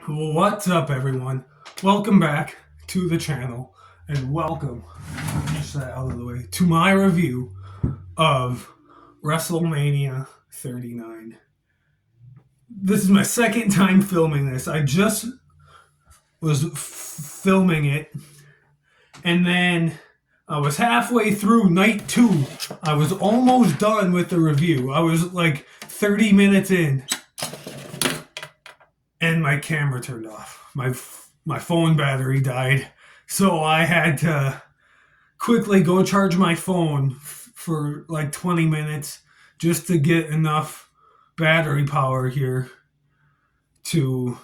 What's up, everyone? Welcome back to the channel, and welcome, just that out of the way, to my review of WrestleMania 39. This is my second time filming this. I just was filming it, and then I was halfway through night 2. I was almost done with the review. I was like 30 minutes in, and my camera turned off. My phone battery died, so I had to quickly go charge my phone for like 20 minutes just to get enough battery power here to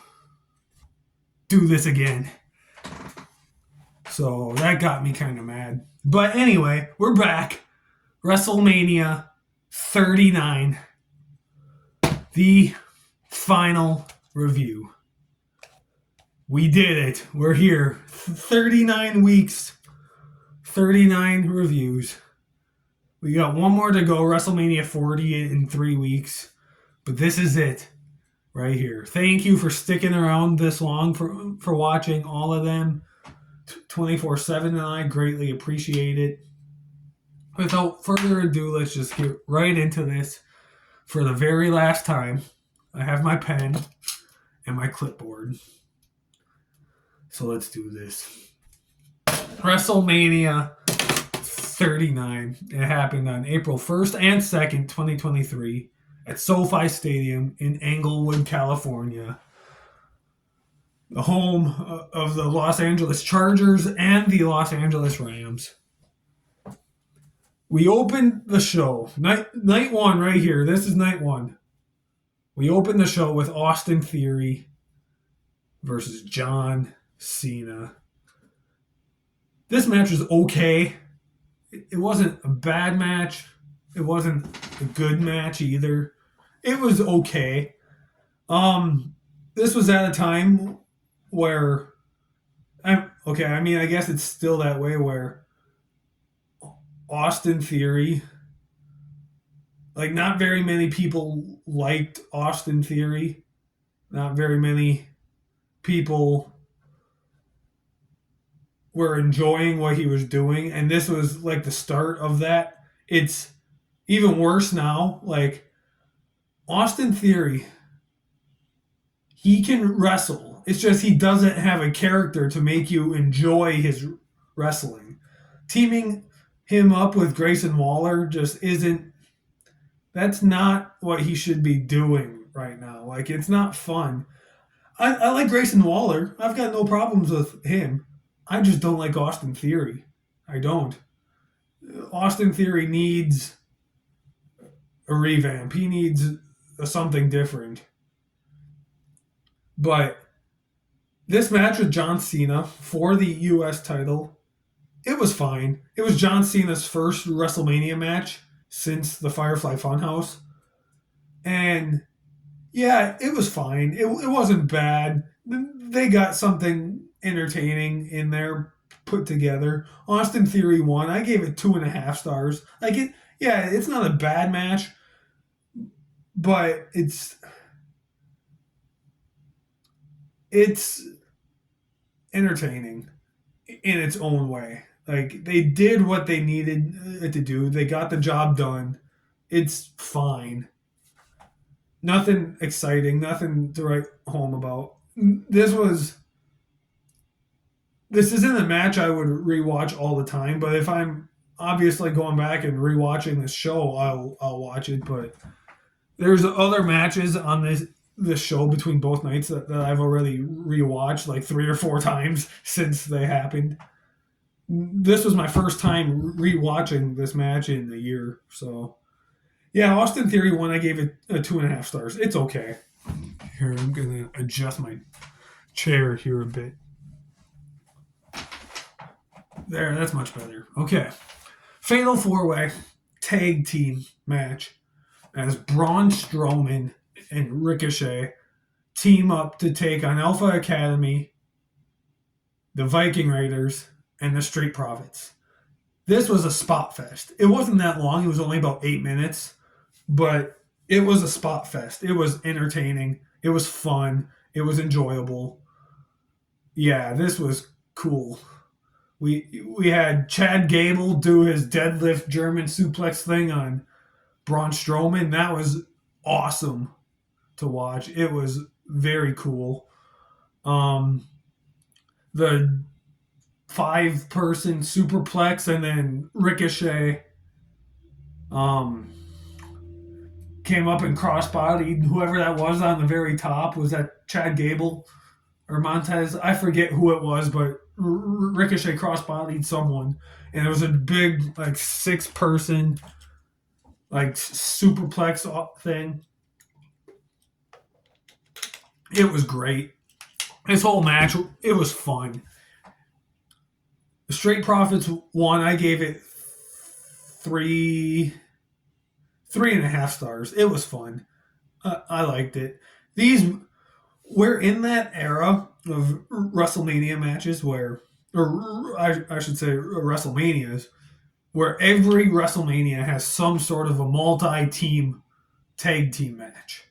do this again. So that got me kind of mad. But anyway, we're back. WrestleMania 39. The final review. We did it. We're here. 39 weeks, 39 reviews. We got one more to go. WrestleMania 40 in 3 weeks. But this is it right here. Thank you for sticking around this long, for watching all of them 24/7, and I greatly appreciate it. Without further ado, let's just get right into this. For the very last time, I have my pen and my clipboard. So let's do this. WrestleMania 39. It happened on April 1st and 2nd, 2023 at SoFi Stadium in Englewood, California. The home of the Los Angeles Chargers and the Los Angeles Rams. We opened the show. Night one right here. This is night one. We opened the show with Austin Theory versus John Cena. This match was okay. It wasn't a bad match. It wasn't a good match either. It was okay. This was at a time where I guess it's still that way, where Austin Theory, like, not very many people liked Austin Theory. Not very many people were enjoying what he was doing, and this was like the start of that. It's even worse now. Like, Austin Theory, he can wrestle. It's just he doesn't have a character to make you enjoy his wrestling. Teaming him up with Grayson Waller just isn't. That's not what he should be doing right now. Like, it's not fun. I like Grayson Waller. I've got no problems with him. I just don't like Austin Theory. I don't. Austin Theory needs a revamp. He needs something different. But this match with John Cena for the U.S. title, it was fine. It was John Cena's first WrestleMania match since the Firefly Funhouse. And yeah, it was fine. It wasn't bad. They got something entertaining in there put together. Austin Theory won. I gave it 2.5 stars. It's not a bad match, but it's entertaining in its own way. Like, they did what they needed it to do. They got the job done. It's fine. Nothing exciting, nothing to write home about. This isn't a match I would rewatch all the time, but if I'm obviously going back and rewatching this show, I'll watch it. But there's other matches on this show between both nights that I've already rewatched like 3 or 4 times since they happened. This was my first time rewatching this match in a year. So yeah, Austin Theory won. I gave it 2.5 stars. It's okay. Here, I'm going to adjust my chair here a bit. There, that's much better. Okay. Fatal 4-way tag team match as Braun Strowman and Ricochet team up to take on Alpha Academy, the Viking Raiders, and the Street Profits. This was a spot fest. It wasn't that long. It was only about 8 minutes, but it was a spot fest. It was entertaining. It was fun. It was enjoyable. Yeah, this was cool. We had Chad Gable do his deadlift German suplex thing on Braun Strowman. That was awesome to watch. It was very cool. Um, the 5-person superplex and then Ricochet um, came up and crossbodied whoever that was on the very top. Was that Chad Gable or Montez? I forget who it was, but Ricochet crossbodied someone, and it was a big like 6-person like superplex thing. It was great. This whole match, it was fun. The Straight Profits won. I gave it 3.5 stars. It was fun. I liked it. We're in that era of WrestleMania matches where, or I should say, WrestleManias, where every WrestleMania has some sort of a multi-team tag team match.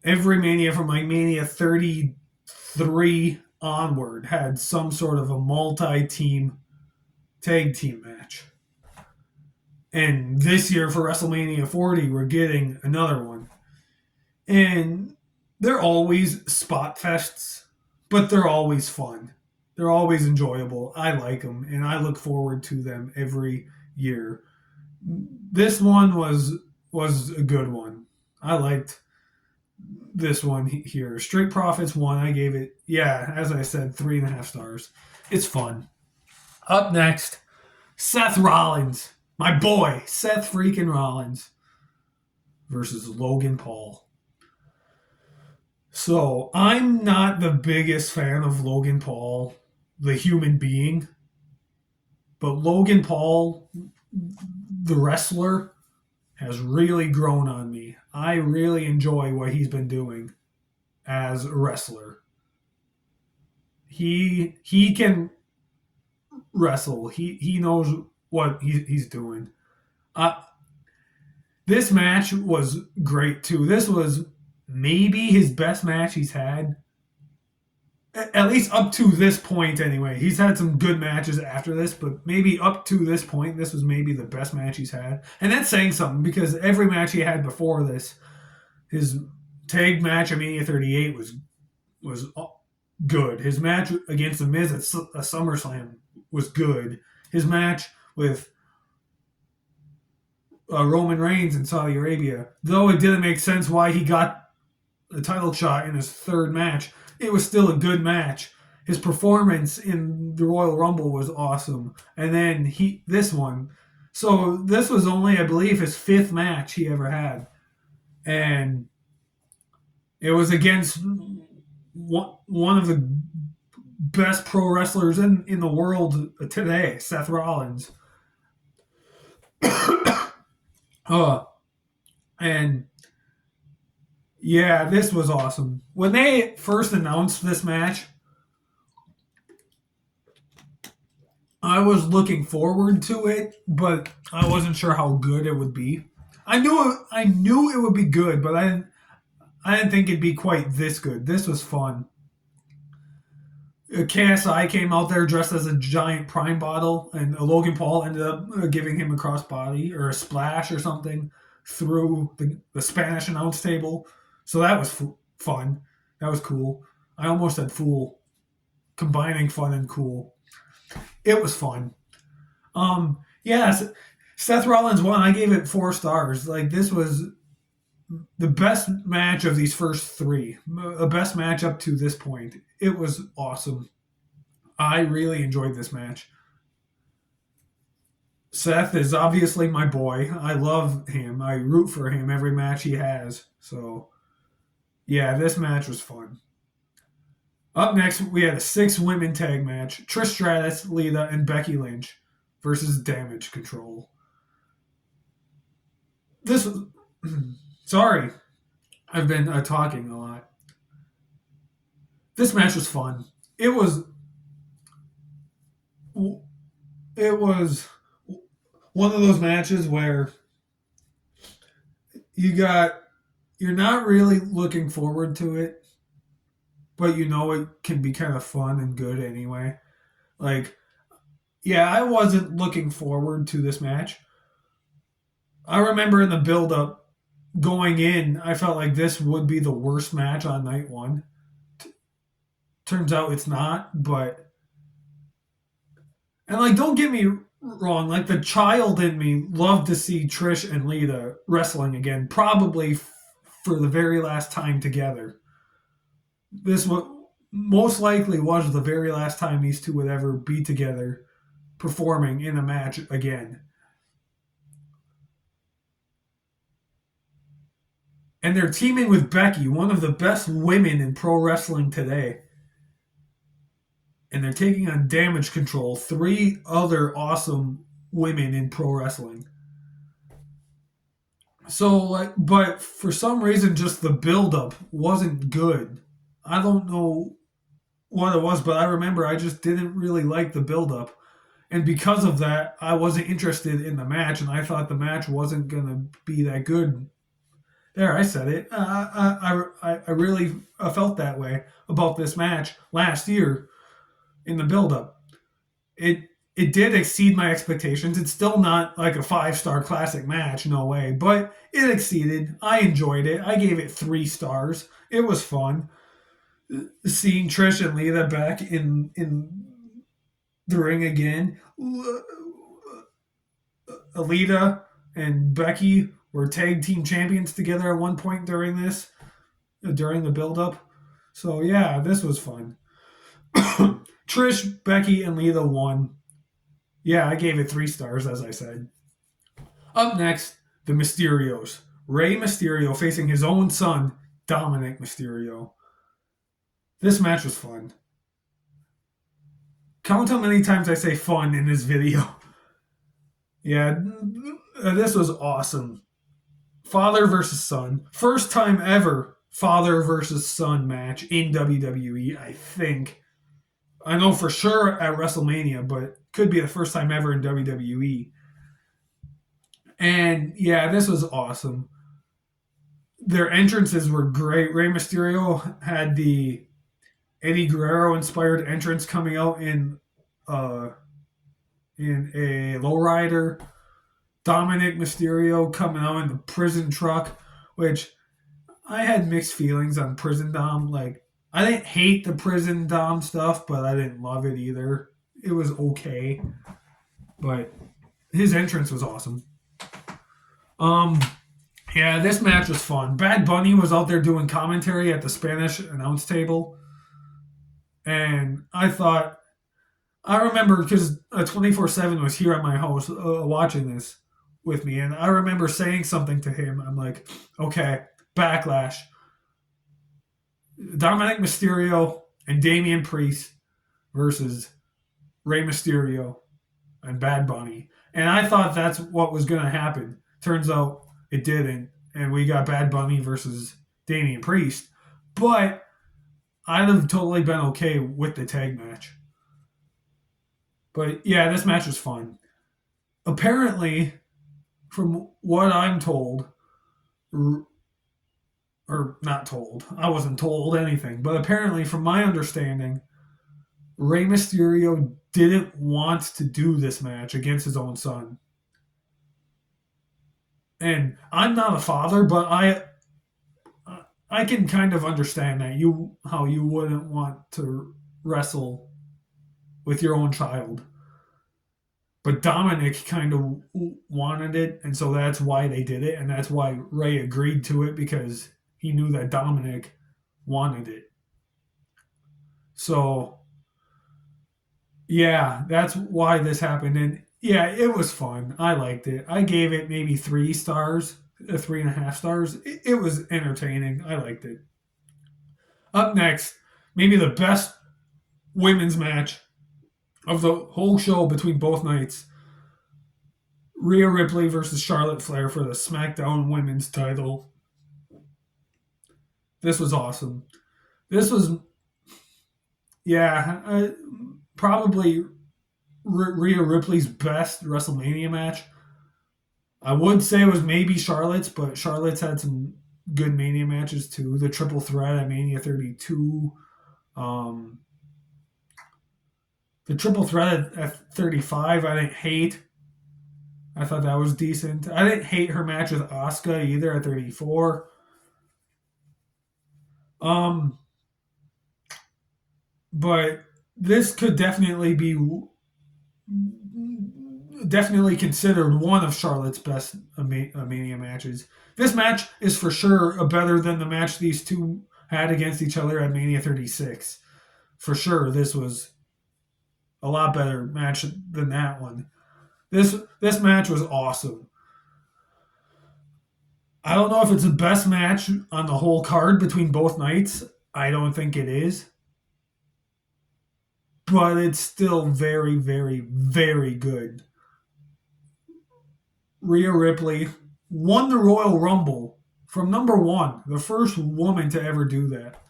Every Mania from like Mania 33 onward had some sort of a multi-team tag team match. And this year for WrestleMania 40, we're getting another one. And they're always spot fests, but they're always fun. They're always enjoyable. I like them, and I look forward to them every year. This one was a good one. I liked this one here. Straight Profits won. I gave it, yeah, as I said, 3.5 stars. It's fun. Up next, Seth Rollins, my boy, Seth freaking Rollins versus Logan Paul. So I'm not the biggest fan of Logan Paul, the human being, but Logan Paul, the wrestler, has really grown on me. I really enjoy what he's been doing as a wrestler. He can wrestle. He knows what he's doing. This match was great too. This was maybe his best match he's had, at least up to this point anyway. He's had some good matches after this, but maybe up to this point, this was maybe the best match he's had. And that's saying something because every match he had before this, his tag match at Mania 38 was good. His match against The Miz at SummerSlam was good. His match with Roman Reigns in Saudi Arabia, though it didn't make sense why he got the title shot in his third match, it was still a good match. His performance in the Royal Rumble was awesome. And then this one. So this was only, I believe, his 5th match he ever had. And it was against one of the best pro wrestlers in the world today, Seth Rollins. And yeah, this was awesome. When they first announced this match, I was looking forward to it, but I wasn't sure how good it would be. I knew it would be good, but I didn't think it'd be quite this good. This was fun. KSI came out there dressed as a giant Prime bottle, and Logan Paul ended up giving him a crossbody or a splash or something through the Spanish announce table. So that was fun. That was cool. I almost said fool. Combining fun and cool. It was fun. Yeah, Seth Rollins won. I gave it 4 stars. Like, this was the best match of these first 3. The best match up to this point. It was awesome. I really enjoyed this match. Seth is obviously my boy. I love him. I root for him every match he has. So, yeah, this match was fun. Up next, we had a 6-women tag match. Trish Stratus, Lita, and Becky Lynch versus Damage Control. This was... Sorry. I've been talking a lot. This match was fun. It was one of those matches where you're not really looking forward to it, but it can be kind of fun and good anyway. Like, yeah, I wasn't looking forward to this match. I remember in the build up going in, I felt like this would be the worst match on night one. Turns out it's not, but and like don't get me wrong, like the child in me loved to see Trish and Lita wrestling again, probably for the very last time together. This most likely was the very last time these two would ever be together performing in a match again. And they're teaming with Becky, one of the best women in pro wrestling today. And they're taking on Damage Control, three other awesome women in pro wrestling. So, like, but for some reason, just the build-up wasn't good. I don't know what it was, but I remember I just didn't really like the build-up. And because of that, I wasn't interested in the match, and I thought the match wasn't going to be that good. There, I said it. I really felt that way about this match last year in the build-up. It did exceed my expectations. It's still not like a 5-star classic match, no way, but it exceeded. I enjoyed it. I gave it 3 stars. It was fun seeing Trish and Lita back in the ring again. Alita and Becky were tag team champions together at one point during the build-up. So yeah, this was fun. Trish, Becky, and Lita won. Yeah, I gave it 3 stars, as I said. Up next, the Mysterios. Rey Mysterio facing his own son, Dominic Mysterio. This match was fun. Count how many times I say fun in this video. Yeah, this was awesome. Father versus son. First time ever father versus son match in WWE, I think. I know for sure at WrestleMania, but could be the first time ever in WWE. And yeah, this was awesome. Their entrances were great. Rey Mysterio had the Eddie Guerrero inspired entrance coming out in a lowrider. Dominic Mysterio coming out in the prison truck, which I had mixed feelings on Prison Dom. Like, I didn't hate the Prison Dom stuff, but I didn't love it either. It was okay, but his entrance was awesome. Yeah, this match was fun. Bad Bunny was out there doing commentary at the Spanish announce table, and I remember because 24/7 was here at my house watching this with me, and I remember saying something to him. I'm like, okay, Backlash. Dominic Mysterio and Damian Priest versus Rey Mysterio and Bad Bunny. And I thought that's what was going to happen. Turns out it didn't. And we got Bad Bunny versus Damian Priest. But I'd have totally been okay with the tag match. But yeah, this match was fun. Apparently, from what I'm told, or not told, I wasn't told anything, but apparently, from my understanding, Rey Mysterio didn't want to do this match against his own son. And I'm not a father, but I can kind of understand that how you wouldn't want to wrestle with your own child. But Dominic kind of wanted it, and so that's why they did it, and that's why Rey agreed to it, because he knew that Dominic wanted it. So, yeah, that's why this happened. And yeah, it was fun. I liked it. I gave it maybe 3 stars, 3.5 stars. It was entertaining. I liked it. Up next, maybe the best women's match of the whole show between both nights. Rhea Ripley versus Charlotte Flair for the SmackDown Women's title. This was awesome. This was, yeah, probably Rhea Ripley's best WrestleMania match. I would say it was maybe Charlotte's, but Charlotte's had some good Mania matches too. The triple threat at Mania 32. Um, the triple threat at 35, I didn't hate. I thought that was decent. I didn't hate her match with Asuka either at 34. Um, but this could definitely considered one of Charlotte's best Mania matches. This match is for sure better than the match these two had against each other at Mania 36. For sure, this was a lot better match than that one. This match was awesome. I don't know if it's the best match on the whole card between both nights. I don't think it is. But it's still very, very, very good. Rhea Ripley won the Royal Rumble from number one, the first woman to ever do that.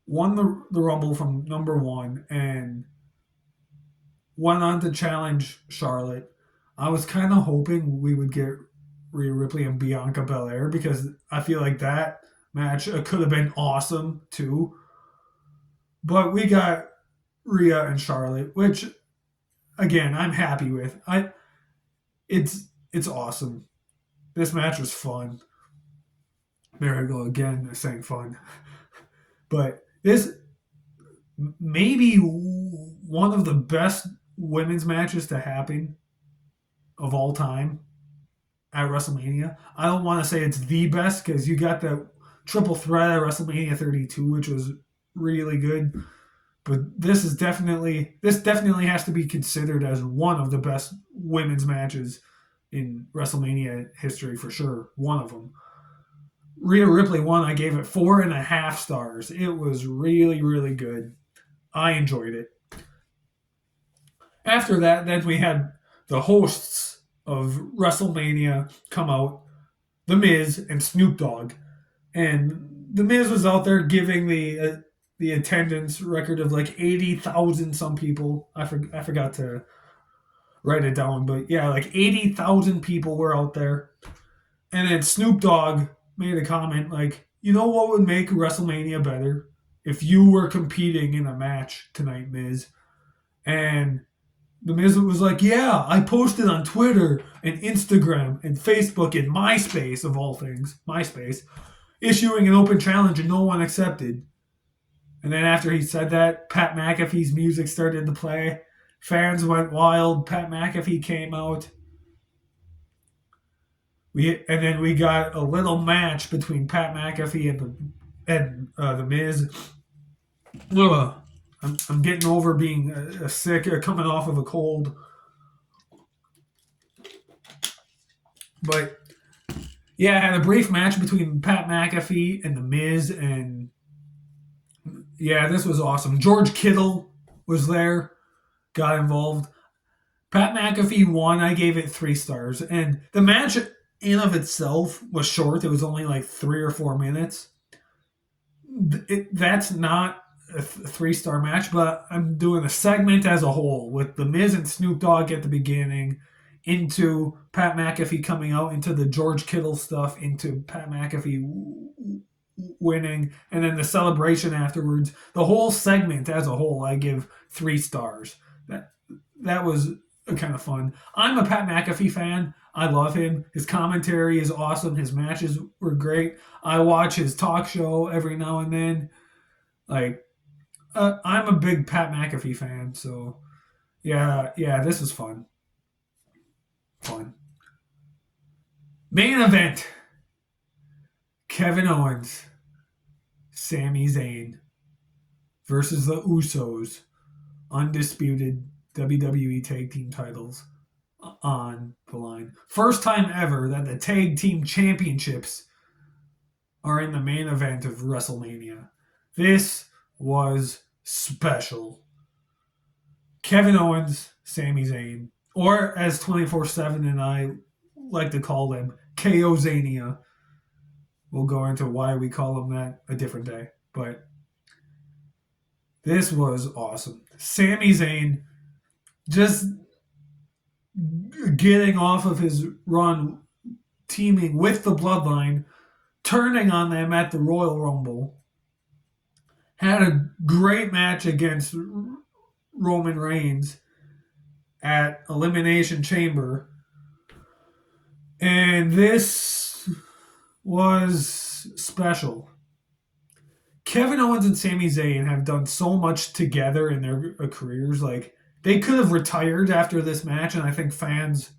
Won the Rumble from number one and went on to challenge Charlotte. I was kind of hoping we would get Rhea Ripley and Bianca Belair because I feel like that match could have been awesome too. But we got Rhea and Charlotte, which again I'm happy with. It's awesome. This match was fun. There I go again, saying fun. But this maybe one of the best women's matches to happen of all time at WrestleMania. I don't want to say it's the best because you got the triple threat at WrestleMania 32, which was really good. But this definitely has to be considered as one of the best women's matches in WrestleMania history for sure. One of them. Rhea Ripley won. I gave it 4.5 stars. It was really, really good. I enjoyed it. After that, then we had the hosts of WrestleMania come out, The Miz and Snoop Dogg. And The Miz was out there giving the attendance record of like 80,000 some people. I forgot to write it down, but yeah, like 80,000 people were out there. And then Snoop Dogg made a comment like, you know what would make WrestleMania better? If you were competing in a match tonight, Miz. And the Miz was like, yeah, I posted on Twitter and Instagram and Facebook and MySpace, of all things, MySpace, issuing an open challenge and no one accepted. And then after he said that, Pat McAfee's music started to play. Fans went wild. Pat McAfee came out. And then we got a little match between Pat McAfee and the Miz. I'm getting over being sick, coming off of a cold. But yeah, I had a brief match between Pat McAfee and the Miz, and yeah, this was awesome. George Kittle was there, got involved. Pat McAfee won. I gave it 3 stars, and the match in of itself was short. It was only like 3 or 4 minutes. That's not a 3-star match, but I'm doing a segment as a whole with the Miz and Snoop Dogg at the beginning, into Pat McAfee coming out, into the George Kittle stuff, into Pat McAfee winning, and then the celebration afterwards. The whole segment as a whole, I give 3 stars. That was kind of fun. I'm a Pat McAfee fan. I love him. His commentary is awesome. His matches were great. I watch his talk show every now and then. Like, I'm a big Pat McAfee fan, so yeah, this is fun. Main event: Kevin Owens, Sami Zayn versus the Usos, undisputed WWE Tag Team titles on the line. First time ever that the Tag Team Championships are in the main event of WrestleMania. This was special. Kevin Owens, Sami Zayn, or as 24/7 and I like to call them, KO Zania. We'll go into why we call them that a different day. But this was awesome. Sami Zayn just getting off of his run, teaming with the Bloodline, turning on them at the Royal Rumble. had a great match against Roman Reigns at Elimination Chamber. And this was special. Kevin Owens and Sami Zayn have done so much together in their careers. Like, they could have retired after this match, and I think fans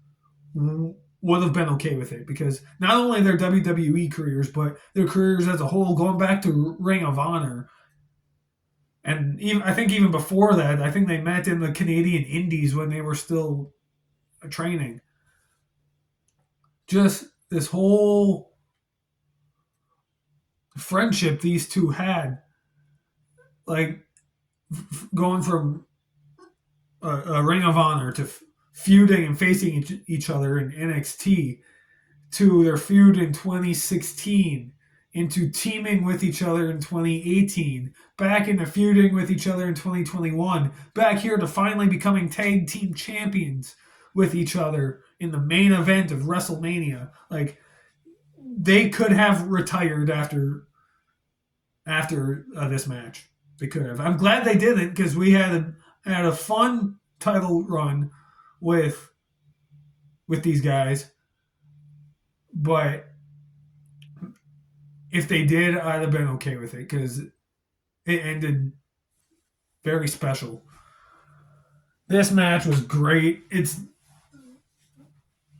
would have been okay with it because not only their WWE careers, but their careers as a whole, going back to Ring of Honor. And even I think even before that, I think they met in the Canadian Indies when they were still training. Just this whole friendship these two had, like going from a Ring of Honor to feuding and facing each other in NXT to their feud in 2016 into teaming with each other in 2018, back into feuding with each other in 2021, back here to finally becoming tag team champions with each other in the main event of WrestleMania. Like, they could have retired after this match. They could have. I'm glad they didn't because we had a fun title run with these guys. But if they did, I'd have been okay with it because it ended very special. This match was great. It's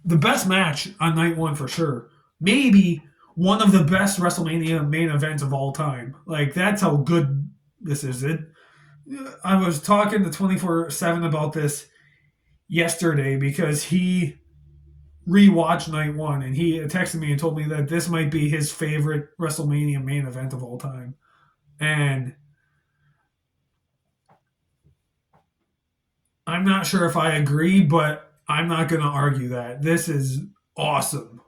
the best match on night one for sure. Maybe one of the best WrestleMania main events of all time. Like, that's how good this is. I was talking to 24/7 about this yesterday because he rewatched night one and he texted me and told me that this might be his favorite WrestleMania main event of all time. And I'm not sure if I agree, but I'm not going to argue that. This is awesome.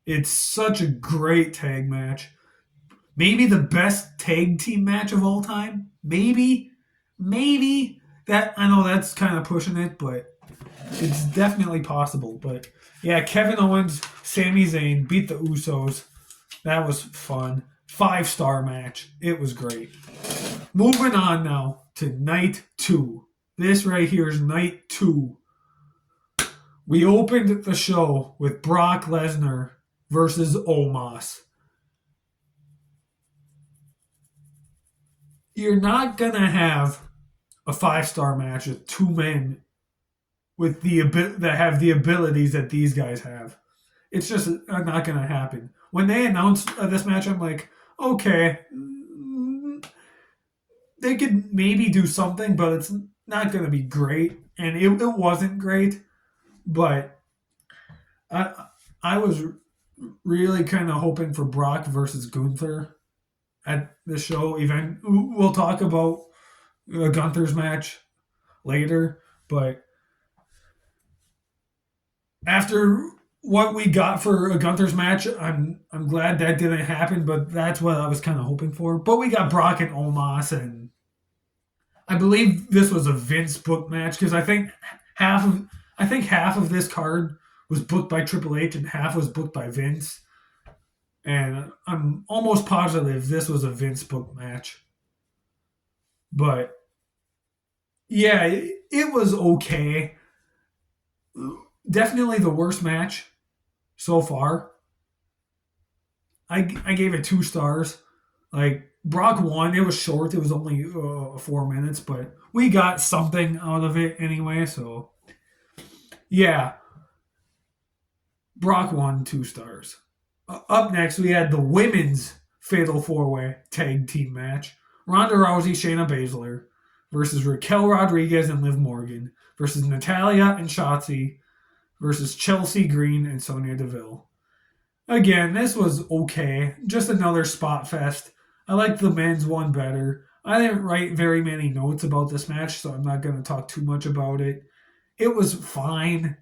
It's such a great tag match. Maybe the best tag team match of all time. Maybe. That, I know that's kind of pushing it, but it's definitely possible. But yeah, Kevin Owens, Sami Zayn beat the Usos. That was fun. 5-star match. It was great. Moving on now to night 2. This right here is night 2. We opened the show with Brock Lesnar versus Omos. You're not going to have a 5-star match with two men with that have the abilities that these guys have. It's just not going to happen. When they announced this match, I'm like, okay, they could maybe do something, but it's not going to be great. And it wasn't great, but I was really kind of hoping for Brock versus Gunther at the show event. We'll talk about Gunther's match later, but after what we got for a Gunther's match, I'm glad that didn't happen, but that's what I was kind of hoping for. But we got Brock and Omos, and I believe this was a Vince book match because I think half of this card was booked by Triple H and half was booked by Vince. And I'm almost positive this was a Vince book match. But yeah, it was okay. Definitely the worst match so far. I gave it 2 stars. Like, Brock won. It was short. It was only 4 minutes, but we got something out of it anyway. So yeah, Brock won 2 stars. Up next, we had the women's Fatal 4-Way Tag Team match. Ronda Rousey, Shayna Baszler versus Raquel Rodriguez and Liv Morgan versus Natalya and Shotzi versus Chelsea Green and Sonya Deville. Again, this was okay. Just another spot fest. I liked the men's one better. I didn't write very many notes about this match, so I'm not going to talk too much about it. It was fine.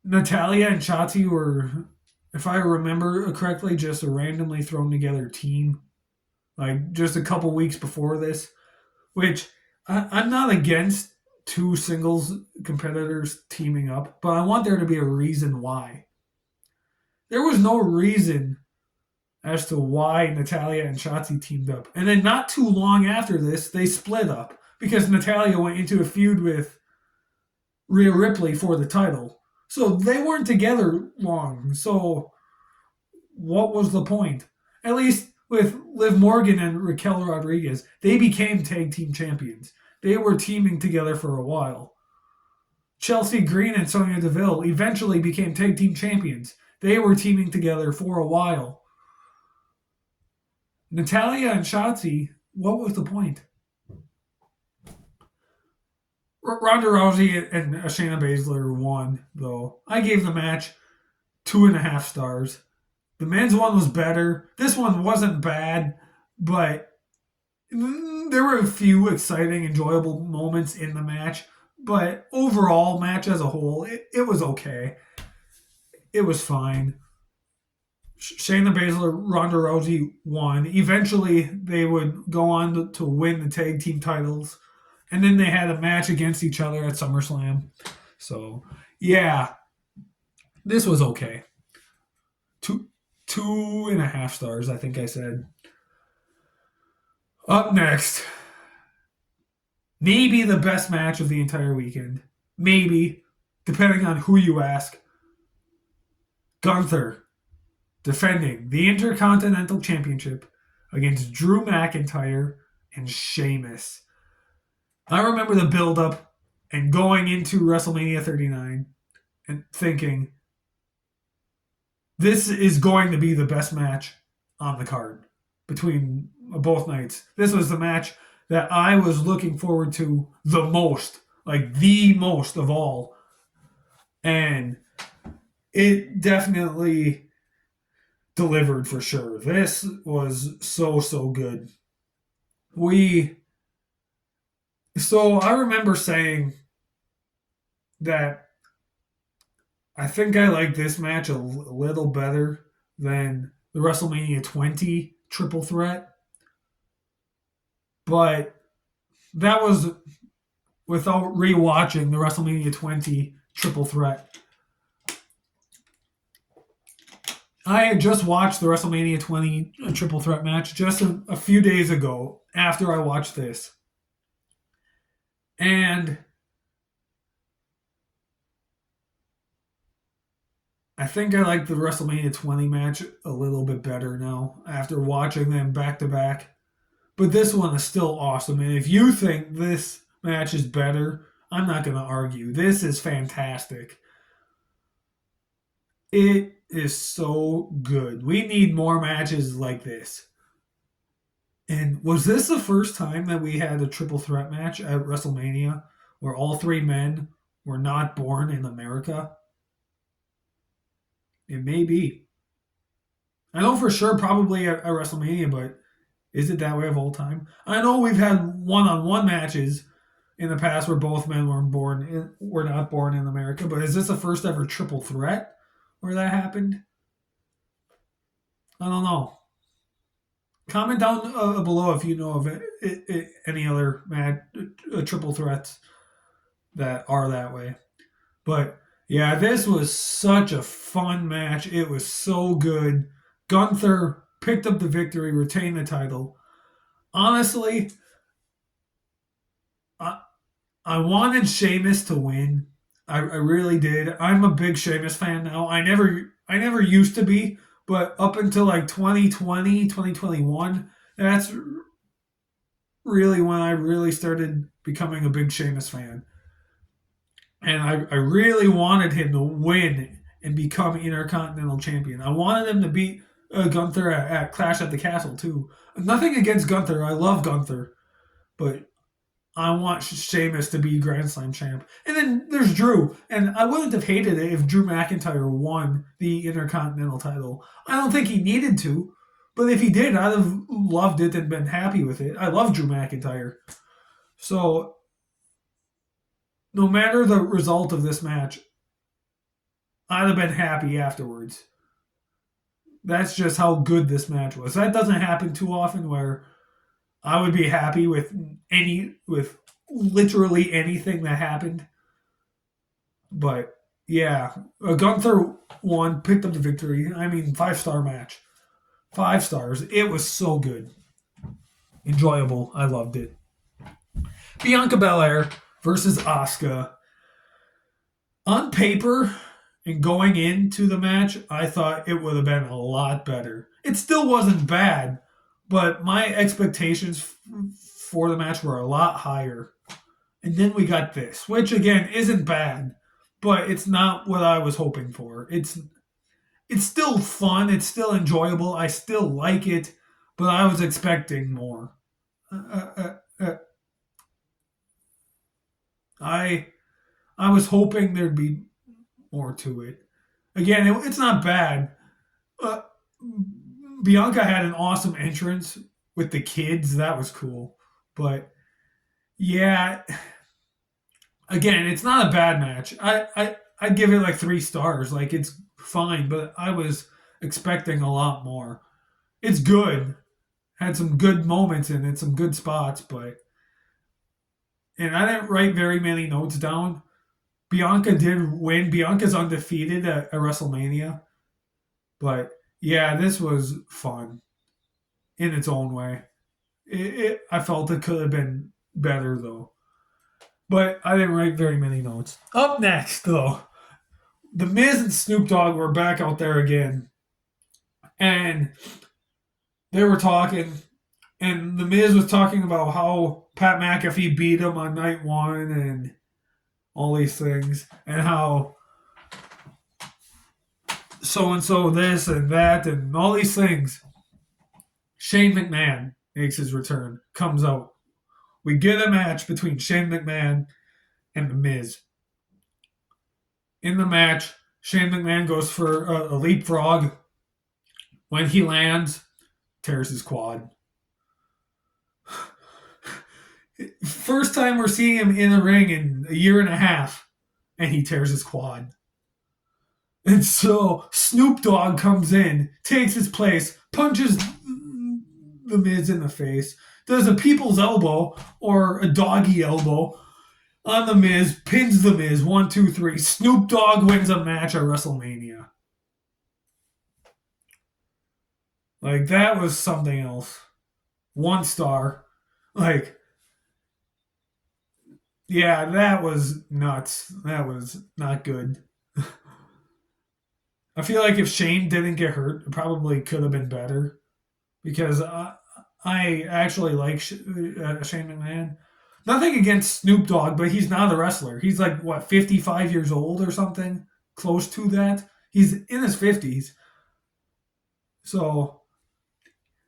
Natalya and Shotzi were, if I remember correctly, just a randomly thrown together team. Like, just a couple weeks before this. Which, I'm not against 2 singles competitors teaming up, but I want there to be a reason why. There was no reason as to why Natalya and Shotzi teamed up. And then not too long after this, they split up because Natalya went into a feud with Rhea Ripley for the title. So they weren't together long. So what was the point? At least with Liv Morgan and Raquel Rodriguez, they became tag team champions. They were teaming together for a while. Chelsea Green and Sonya Deville eventually became tag team champions. They were teaming together for a while. Natalya and Shotzi, what was the point? Ronda Rousey and Shayna Baszler won, though. I gave the match 2.5 stars. The men's one was better. This one wasn't bad, but there were a few exciting, enjoyable moments in the match. But overall, match as a whole, it was okay. It was fine. Shayna Baszler, Ronda Rousey won. Eventually, they would go on to win the tag team titles. And then they had a match against each other at SummerSlam. So, yeah, this was okay. 2.5 stars, I think I said. Up next, maybe the best match of the entire weekend. Maybe, depending on who you ask. Gunther defending the Intercontinental Championship against Drew McIntyre and Sheamus. I remember the build-up and going into WrestleMania 39 and thinking, this is going to be the best match on the card between both nights. This was the match that I was looking forward to the most, like the most of all. And it definitely delivered for sure. This was so good. So I remember saying that I think I like this match a little better than the WrestleMania 20 triple threat. But that was without rewatching the WrestleMania 20 triple threat. I had just watched the WrestleMania 20 triple threat match just a few days ago after I watched this. And I think I like the WrestleMania 20 match a little bit better now after watching them back to back. But this one is still awesome. And if you think this match is better, I'm not going to argue. This is fantastic. It is so good. We need more matches like this. And was this the first time that we had a triple threat match at WrestleMania where all three men were not born in America? It may be. I know for sure probably at WrestleMania, but is it that way of all time? I know we've had one-on-one matches in the past where both men were not born in America, but is this the first ever triple threat where that happened? I don't know. Comment down below if you know of any other triple threats that are that way. But yeah, this was such a fun match. It was so good. Gunther picked up the victory, retained the title. Honestly, I wanted Sheamus to win. I really did. I'm a big Sheamus fan now. I never used to be, but up until like 2020, 2021, that's really when I really started becoming a big Sheamus fan. And I really wanted him to win and become Intercontinental Champion. I wanted him to beat Gunther at Clash at the Castle, too. Nothing against Gunther. I love Gunther. But I want Sheamus to be Grand Slam champ. And then there's Drew. And I wouldn't have hated it if Drew McIntyre won the Intercontinental title. I don't think he needed to. But if he did, I'd have loved it and been happy with it. I love Drew McIntyre. So no matter the result of this match, I'd have been happy afterwards. That's just how good this match was. That doesn't happen too often where I would be happy with literally anything that happened. But Yeah, Gunther won, picked up the victory. I mean, 5-star match. 5 stars. It was so good. Enjoyable. I loved it. Bianca Belair versus Asuka. On paper and going into the match, I thought it would have been a lot better. It still wasn't bad, but my expectations for the match were a lot higher. And then we got this, which again isn't bad, but it's not what I was hoping for. It's still fun, it's still enjoyable, I still like it, but I was expecting more. I I was hoping there'd be more to it. Again, it's not bad. Uh, Bianca had an awesome entrance with the kids. That was cool. But yeah, again, it's not a bad match. I'd give it like 3 stars. Like it's fine, but I was expecting a lot more. It's good. Had some good moments in it, some good spots, but and I didn't write very many notes down. Bianca did win. Bianca's undefeated at WrestleMania. But yeah, this was fun in its own way. I felt it could have been better though. But I didn't write very many notes. Up next, though, The Miz and Snoop Dogg were back out there again. And they were talking. And The Miz was talking about how Pat McAfee beat him on night one and all these things. And how so and so this and that and all these things. Shane McMahon makes his return, comes out. We get a match between Shane McMahon and The Miz. In the match, Shane McMahon goes for a leapfrog. When he lands, tears his quad. First time we're seeing him in the ring in a year and a half, and he tears his quad. And so Snoop Dogg comes in, takes his place, punches The Miz in the face, does a people's elbow or a doggy elbow on The Miz, pins The Miz, 1, 2, 3. Snoop Dogg wins a match at WrestleMania. Like, that was something else. 1 star. Like, yeah, that was nuts. That was not good. I feel like if Shane didn't get hurt, it probably could have been better. Because I actually like Shane McMahon. Nothing against Snoop Dogg, but he's not a wrestler. He's like, what, 55 years old or something? Close to that. He's in his 50s. So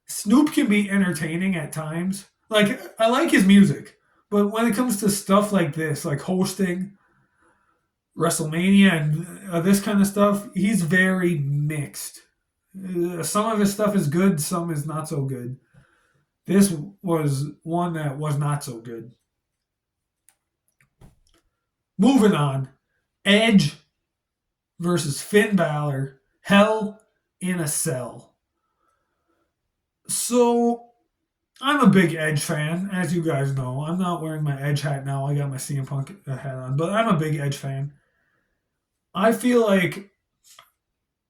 Snoop can be entertaining at times. Like, I like his music. But when it comes to stuff like this, like hosting WrestleMania and this kind of stuff, he's very mixed. Some of his stuff is good, some is not so good. This was one that was not so good. Moving on. Edge versus Finn Balor. Hell in a Cell. So, I'm a big Edge fan, as you guys know. I'm not wearing my Edge hat now. I got my CM Punk hat on, but I'm a big Edge fan. I feel like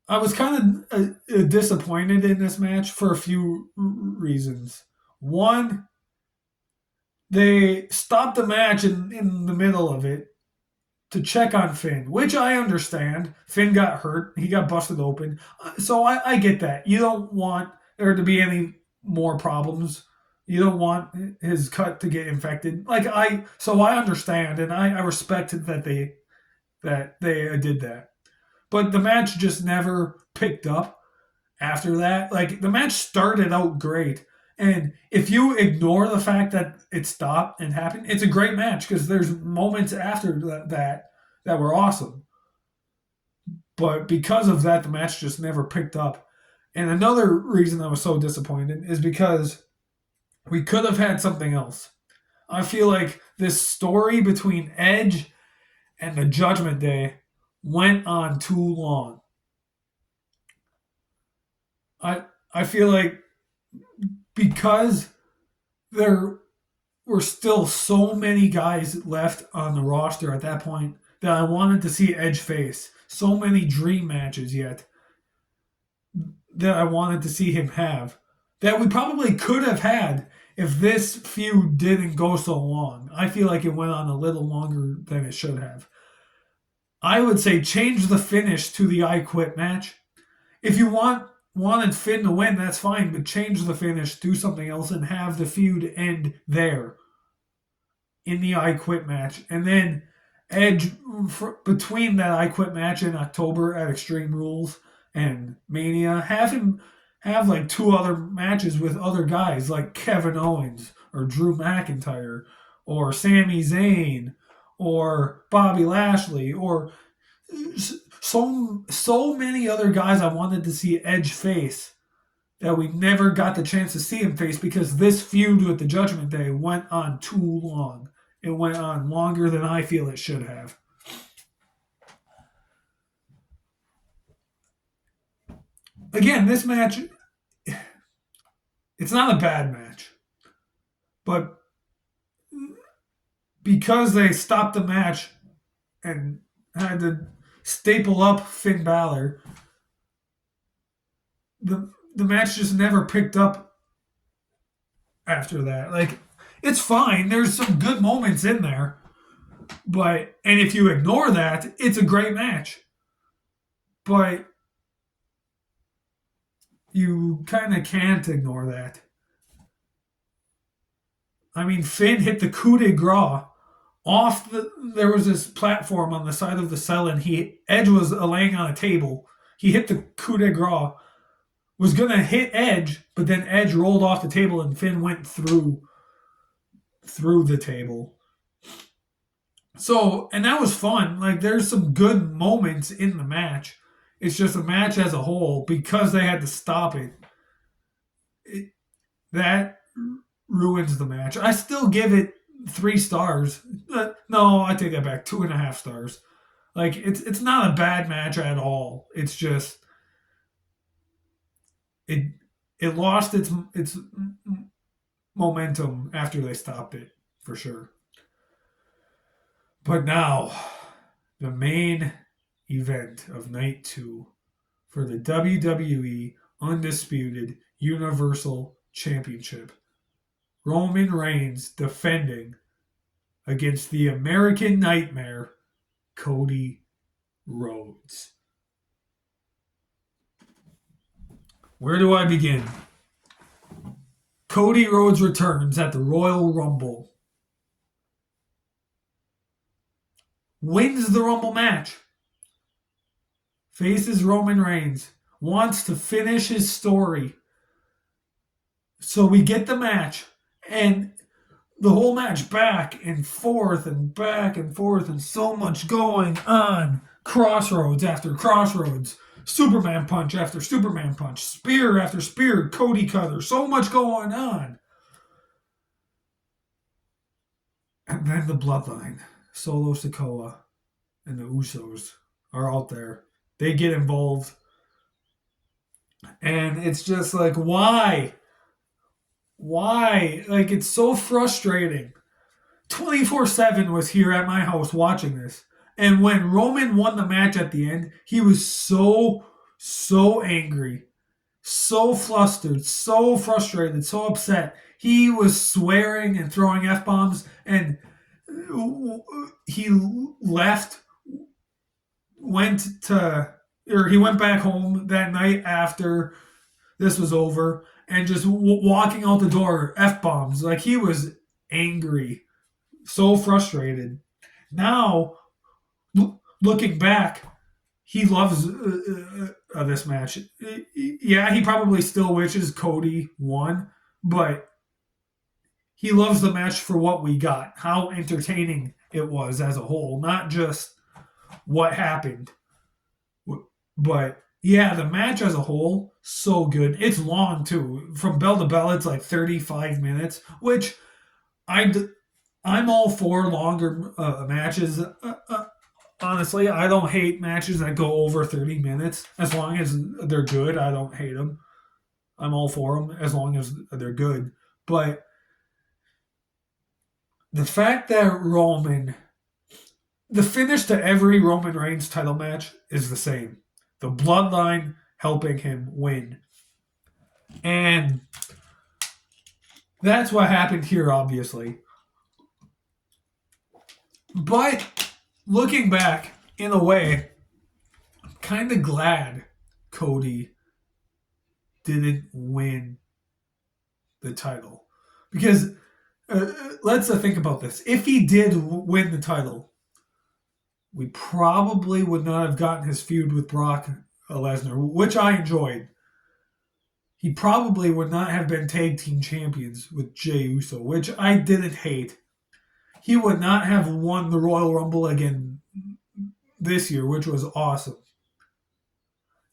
I was kind of disappointed in this match for a few reasons. One, they stopped the match in the middle of it to check on Finn, which I understand. Finn got hurt. He got busted open. So I get that. You don't want there to be any more problems. You don't want his cut to get infected. So I understand and I respect that they did that. But the match just never picked up after that. Like, the match started out great. And if you ignore the fact that it stopped and happened, it's a great match because there's moments after that were awesome. But because of that, the match just never picked up. And another reason I was so disappointed is because we could have had something else. I feel like this story between Edge and the Judgment Day went on too long. I feel like because there were still so many guys left on the roster at that point, that I wanted to see Edge face. So many dream matches yet that I wanted to see him have that we probably could have had if this feud didn't go so long. I feel like it went on a little longer than it should have. I would say change the finish to the I Quit match. If you wanted Finn to win, that's fine, but change the finish, do something else, and have the feud end there in the I Quit match. And then Edge, between that I Quit match in October at Extreme Rules and Mania, have him have like 2 other matches with other guys like Kevin Owens or Drew McIntyre or Sami Zayn or Bobby Lashley or so many other guys I wanted to see Edge face that we never got the chance to see him face because this feud with the Judgment Day went on too long. It went on longer than I feel it should have. Again, this match, it's not a bad match. But because they stopped the match and had to staple up Finn Balor, the match just never picked up after that. Like, it's fine. There's some good moments in there. And if you ignore that, it's a great match. But you kind of can't ignore that. I mean, Finn hit the coup de grace there was this platform on the side of the cell, and Edge was laying on a table. He hit the coup de grace, was gonna hit Edge, but then Edge rolled off the table, and Finn went through the table. So, and that was fun. Like, there's some good moments in the match. It's just a match as a whole, because they had to stop it. That ruins the match. I still give it 3 stars. No, I take that back. 2.5 stars. Like, it's not a bad match at all. It's just it lost its momentum after they stopped it, for sure. But now, the main event of night 2 for the WWE Undisputed Universal Championship. Roman Reigns defending against the American Nightmare, Cody Rhodes. Where do I begin? Cody Rhodes returns at the Royal Rumble. Wins the Rumble match. Faces Roman Reigns. Wants to finish his story. So we get the match. And the whole match back and forth and back and forth and so much going on. Crossroads after crossroads. Superman punch after Superman punch. Spear after spear. Cody cutter. So much going on. And then the Bloodline. Solo Sikoa and the Usos are out there. They get involved. And it's just like, why? Why? Like, it's so frustrating. 24/7 was here at my house watching this. And when Roman won the match at the end, he was so angry, so flustered, so frustrated, so upset. He was swearing and throwing F-bombs, and he left, he went back home that night after this was over, and just walking out the door, F-bombs. Like, he was angry, so frustrated. Now, looking back, he loves this match. Yeah, he probably still wishes Cody won, but he loves the match for what we got, how entertaining it was as a whole, not just what happened. But yeah, the match as a whole, so good. It's long too. From bell to bell, it's like 35 minutes, which I'm all for longer matches. Honestly, I don't hate matches that go over 30 minutes. As long as they're good, I don't hate them. I'm all for them as long as they're good. But the fact that Roman the finish to every Roman Reigns title match is the same. The bloodline helping him win. And that's what happened here, obviously. But looking back, in a way, I'm kind of glad Cody didn't win the title. Because let's think about this. If he did win the title, we probably would not have gotten his feud with Brock Lesnar, which I enjoyed. He probably would not have been tag team champions with Jey Uso, which I didn't hate. He would not have won the Royal Rumble again this year, which was awesome.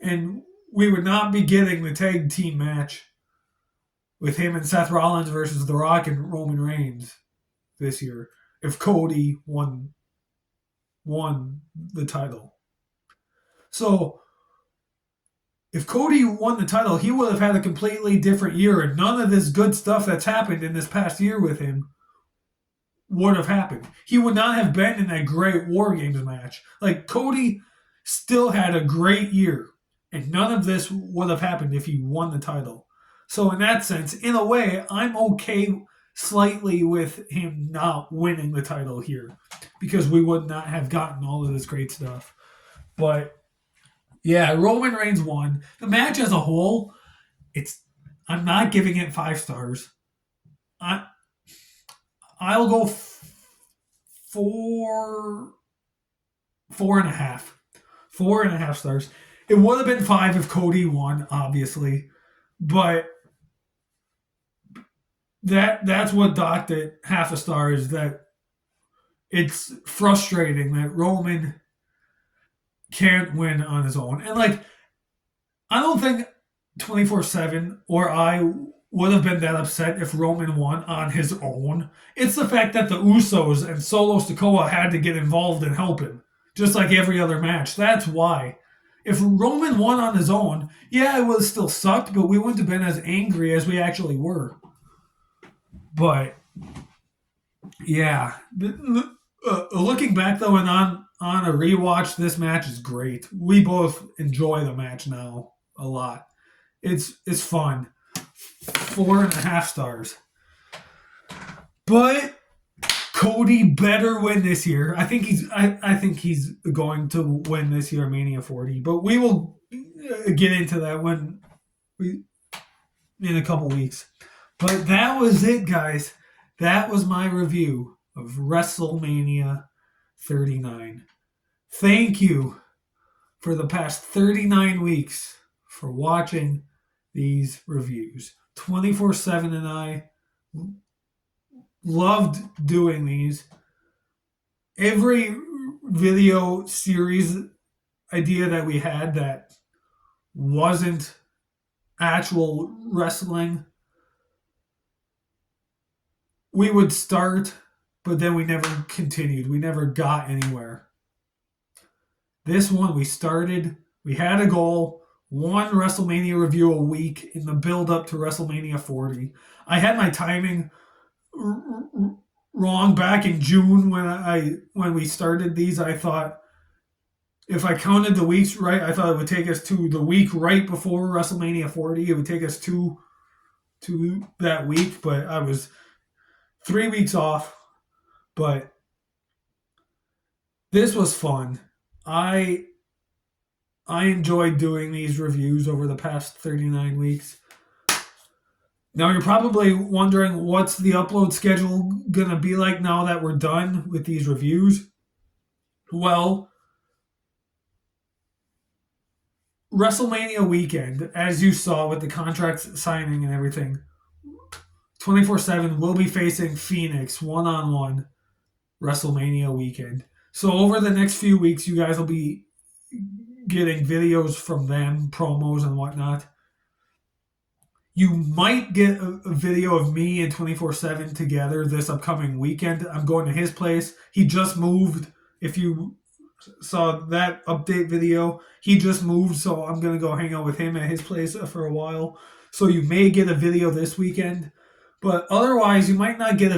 And we would not be getting the tag team match with him and Seth Rollins versus The Rock and Roman Reigns this year if Cody won the title. So if Cody won the title, he would have had a completely different year, and none of this good stuff that's happened in this past year with him would have happened. He would not have been in that great War Games match. Like, Cody still had a great year, and none of this would have happened if he won the title. So in that sense, in a way, I'm okay slightly with him not winning the title here, because we would not have gotten all of this great stuff. But yeah, Roman Reigns won. The match as a whole, I'm not giving it 5 stars. I'll go 4.5. 4.5 stars. It would have been 5 if Cody won, obviously, but that's what docked it half a star, is that it's frustrating that Roman can't win on his own. And, like, I don't think 24/7 or I would have been that upset if Roman won on his own. It's the fact that the Usos and Solo Sikoa had to get involved and help him, just like every other match. That's why. If Roman won on his own, yeah, it would have still sucked, but we wouldn't have been as angry as we actually were. But, yeah. Looking back, though, and on a rewatch, this match is great. We both enjoy the match now a lot. It's fun. 4.5 stars. But Cody better win this year. I think he's going to win this year, Mania 40. But we will get into that in a couple weeks. But that was it, guys. That was my review of WrestleMania 39. Thank you for the past 39 weeks for watching these reviews. 24/7 and I loved doing these. Every video series idea that we had that wasn't actual wrestling, we would start, but then we never continued. We never got anywhere. This one, we started, we had a goal, one WrestleMania review a week in the build-up to WrestleMania 40. I had my timing wrong back in June when we started these. I thought, if I counted the weeks right, I thought it would take us to the week right before WrestleMania 40. It would take us to that week, but I was 3 weeks off. But this was fun. I enjoyed doing these reviews over the past 39 weeks. Now, you're probably wondering, what's the upload schedule going to be like now that we're done with these reviews? Well, WrestleMania weekend, as you saw with the contracts signing and everything, 24/7 will be facing Phoenix one-on-one WrestleMania weekend. So over the next few weeks, you guys will be getting videos from them, promos and whatnot. You might get a video of me and 24/7 together this upcoming weekend. I'm going to his place. He just moved. If you saw that update video, he just moved, so I'm going to go hang out with him at his place for a while. So you may get a video this weekend. But otherwise, you might not get a